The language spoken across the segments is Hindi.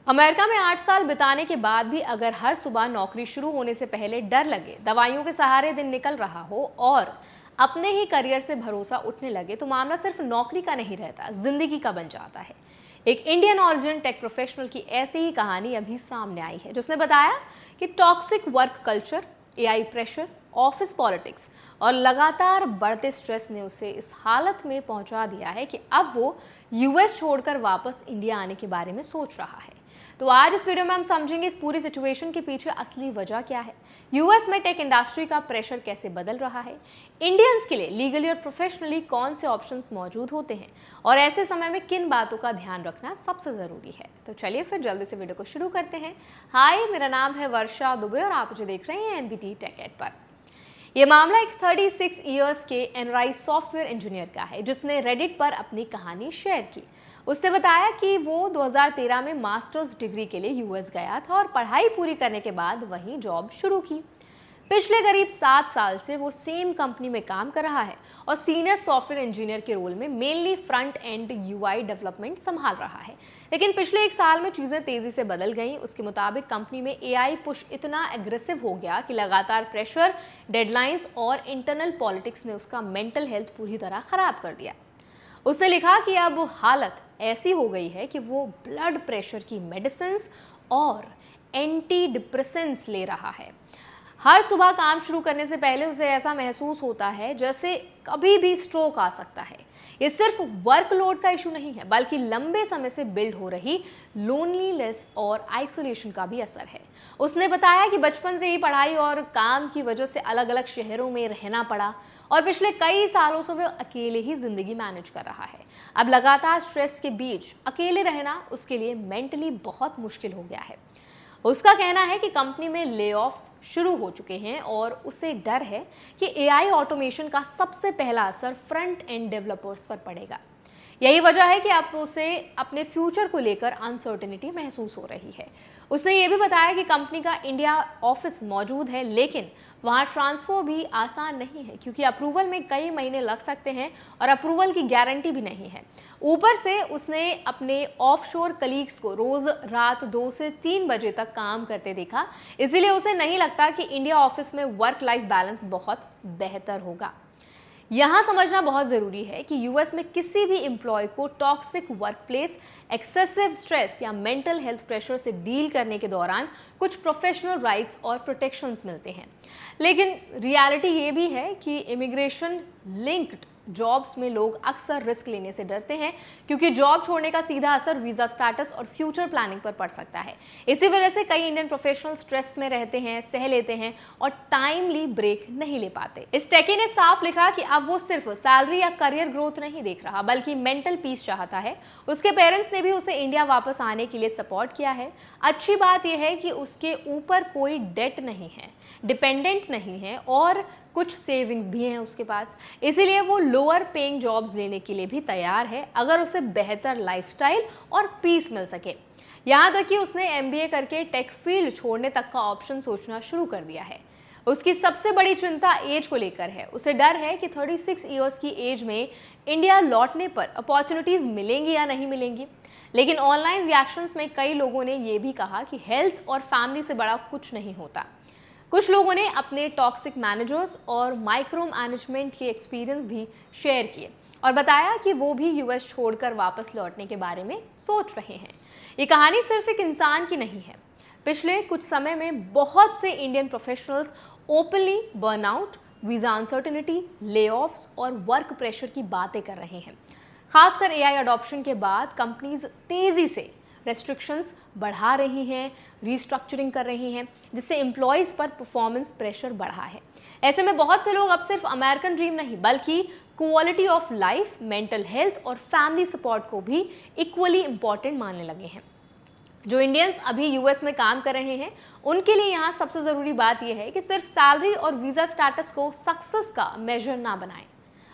अमेरिका में 8 साल बिताने के बाद भी अगर हर सुबह नौकरी शुरू होने से पहले डर लगे, दवाइयों के सहारे दिन निकल रहा हो और अपने ही करियर से भरोसा उठने लगे, तो मामला सिर्फ नौकरी का नहीं रहता, जिंदगी का बन जाता है। एक इंडियन ऑरिजिन टेक प्रोफेशनल की ऐसी ही कहानी अभी सामने आई है, जिसने बताया कि toxic work culture, AI pressure, office politics और लगातार बढ़ते स्ट्रेस ने उसे इस हालत में पहुंचा दिया है कि अब वो यूएस छोड़कर वापस इंडिया आने के बारे में सोच रहा है। तो आज इस वीडियो में हम समझेंगे इस पूरी सिचुएशन के पीछे असली वजह क्या है, यूएस में टेक इंडस्ट्री का प्रेशर कैसे बदल रहा है, इंडियंस के लिए लीगली और प्रोफेशनली कौन से ऑप्शंस मौजूद होते हैं और ऐसे समय में किन बातों का ध्यान रखना सबसे ज़रूरी है। तो चलिए फिर जल्दी से वीडियो को शुरू करते हैं। हाय, मेरा नाम है वर्षा दुबे और आप मुझे देख रहे हैं एनबीटी टेक एड पर। यह मामला एक 36 इयर्स के एनआरआई सॉफ्टवेयर इंजीनियर का है, जिसने रेडिट पर अपनी कहानी शेयर की। उसने बताया कि वो 2013 में मास्टर्स डिग्री के लिए यूएस गया था और पढ़ाई पूरी करने के बाद वहीं जॉब शुरू की। पिछले करीब 7 साल से वो सेम कंपनी में काम कर रहा है और सीनियर सॉफ्टवेयर इंजीनियर के रोल में mainly front end UI development संभाल रहा है। लेकिन पिछले 1 साल में चीज़ें तेज़ी से बदल गईं। उसके मुताबिक कंपनी में एआई पुश इतना एग्रेसिव हो गया कि लगातार प्रेशर, डेडलाइंस और इंटरनल पॉलिटिक्स ने उसका मेंटल हेल्थ पूरी तरह ख़राब कर दिया। उसने लिखा कि अब हालत ऐसी हो गई है कि वो ब्लड प्रेशर की मेडिसिन्स और एंटी डिप्रेसेंट्स ले रहा है। हर सुबह काम शुरू करने से पहले उसे ऐसा महसूस होता है जैसे कभी भी स्ट्रोक आ सकता है। ये सिर्फ वर्कलोड का इशू नहीं है, बल्कि लंबे समय से बिल्ड हो रही लोनलीनेस और आइसोलेशन का भी असर है। उसने बताया कि बचपन से ही पढ़ाई और काम की वजह से अलग अलग शहरों में रहना पड़ा और पिछले कई सालों से वो अकेले ही जिंदगी मैनेज कर रहा है। अब लगातार स्ट्रेस के बीच अकेले रहना उसके लिए मेंटली बहुत मुश्किल हो गया है। उसका कहना है कि कंपनी में लेऑफ्स शुरू हो चुके हैं और उसे डर है कि एआई ऑटोमेशन का सबसे पहला असर फ्रंट एंड डेवलपर्स पर पड़ेगा। यही वजह है कि अब उसे अपने फ्यूचर को लेकर अनसर्टेनिटी महसूस हो रही है। उसने ये भी बताया कि कंपनी का इंडिया ऑफिस मौजूद है, लेकिन वहाँ ट्रांसफर भी आसान नहीं है, क्योंकि अप्रूवल में कई महीने लग सकते हैं और अप्रूवल की गारंटी भी नहीं है। ऊपर से उसने अपने ऑफशोर कलीग्स को रोज रात 2 से 3 बजे तक काम करते देखा, इसीलिए उसे नहीं लगता कि इंडिया ऑफिस में वर्क लाइफ बैलेंस बहुत बेहतर होगा। यहाँ समझना बहुत ज़रूरी है कि यूएस में किसी भी एम्प्लॉय को टॉक्सिक वर्कप्लेस, एक्सेसिव स्ट्रेस या मेंटल हेल्थ प्रेशर से डील करने के दौरान कुछ प्रोफेशनल राइट्स और प्रोटेक्शंस मिलते हैं। लेकिन रियलिटी ये भी है कि इमिग्रेशन लिंक्ड जॉब्स में लोग अक्सर रिस्क लेने से डरते हैं, क्योंकि जॉब छोड़ने का सीधा असर वीज़ा स्टेटस और फ्यूचर प्लानिंग पर पड़ सकता है। इसी वजह से कई इंडियन प्रोफेशनल स्ट्रेस में रहते हैं, सह लेते हैं और टाइमली ब्रेक नहीं ले पाते। इस टेकी ने साफ लिखा कि अब वो सिर्फ सैलरी या करियर ग्रोथ नहीं देख रहा, बल्कि मेंटल पीस चाहता है। उसके पेरेंट्स ने भी उसे इंडिया वापस आने के लिए सपोर्ट किया है। अच्छी बात यह है कि उसके ऊपर कोई डेट नहीं है, डिपेंडेंट नहीं है और कुछ सेविंग्स भी हैं उसके पास, इसीलिए वो लोअर पेइंग जॉब्स लेने के लिए भी तैयार है, अगर उसे बेहतर लाइफस्टाइल और पीस मिल सके। यहाँ तक कि उसने एमबीए करके टेक फील्ड छोड़ने तक का ऑप्शन सोचना शुरू कर दिया है। उसकी सबसे बड़ी चिंता एज को लेकर है। उसे डर है कि 36 इयर्स की एज में इंडिया लौटने पर अपॉर्चुनिटीज़ मिलेंगी या नहीं मिलेंगी। लेकिन ऑनलाइन रिएक्शंस में कई लोगों ने यह भी कहा कि हेल्थ और फैमिली से बड़ा कुछ नहीं होता। कुछ लोगों ने अपने टॉक्सिक मैनेजर्स और माइक्रो मैनेजमेंट के एक्सपीरियंस भी शेयर किए और बताया कि वो भी यूएस छोड़कर वापस लौटने के बारे में सोच रहे हैं। ये कहानी सिर्फ एक इंसान की नहीं है। पिछले कुछ समय में बहुत से Indian professionals openly burnout, visa uncertainty, layoffs और वर्क प्रेशर की बातें कर रहे हैं। खासकर एआई अडॉप्शन के बाद कंपनीज तेज़ी से रेस्ट्रिक्शंस बढ़ा रही हैं, रीस्ट्रक्चरिंग कर रही हैं, जिससे एम्प्लॉयज़ पर परफॉर्मेंस प्रेशर बढ़ा है। ऐसे में बहुत से लोग अब सिर्फ अमेरिकन ड्रीम नहीं, बल्कि quality of life, mental health और फैमिली सपोर्ट को भी इक्वली इम्पॉर्टेंट मानने लगे हैं। जो इंडियंस अभी यूएस में काम कर रहे हैं, उनके लिए यहाँ सबसे ज़रूरी बात यह है कि सिर्फ सैलरी और वीज़ा स्टेटस को सक्सेस का मेजर ना बनाएं।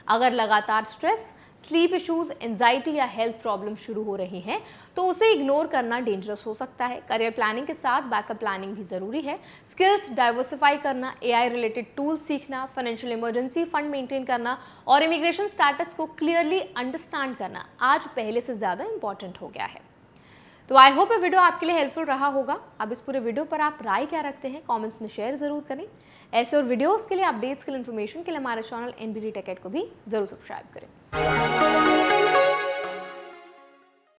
अगर लगातार स्ट्रेस, स्लीप इश्यूज, एंजाइटी या हेल्थ प्रॉब्लम शुरू हो रही हैं, तो उसे इग्नोर करना डेंजरस हो सकता है। करियर प्लानिंग के साथ बैकअप प्लानिंग भी ज़रूरी है। स्किल्स डाइवर्सिफाई करना, एआई रिलेटेड टूल्स सीखना, फाइनेंशियल इमरजेंसी फंड मेंटेन करना और इमिग्रेशन स्टेटस को क्लियरली अंडरस्टैंड करना आज पहले से ज़्यादा इंपॉर्टेंट हो गया है। तो आई होप ये वीडियो आपके लिए हेल्पफुल रहा होगा। अब इस पूरे वीडियो पर आप राय क्या रखते हैं कमेंट्स में शेयर जरूर करें। ऐसे और वीडियोस के लिए, अपडेट्स के लिए, इन्फॉर्मेशन के लिए हमारे चैनल NBD Tech Ed को भी जरूर सब्सक्राइब करें।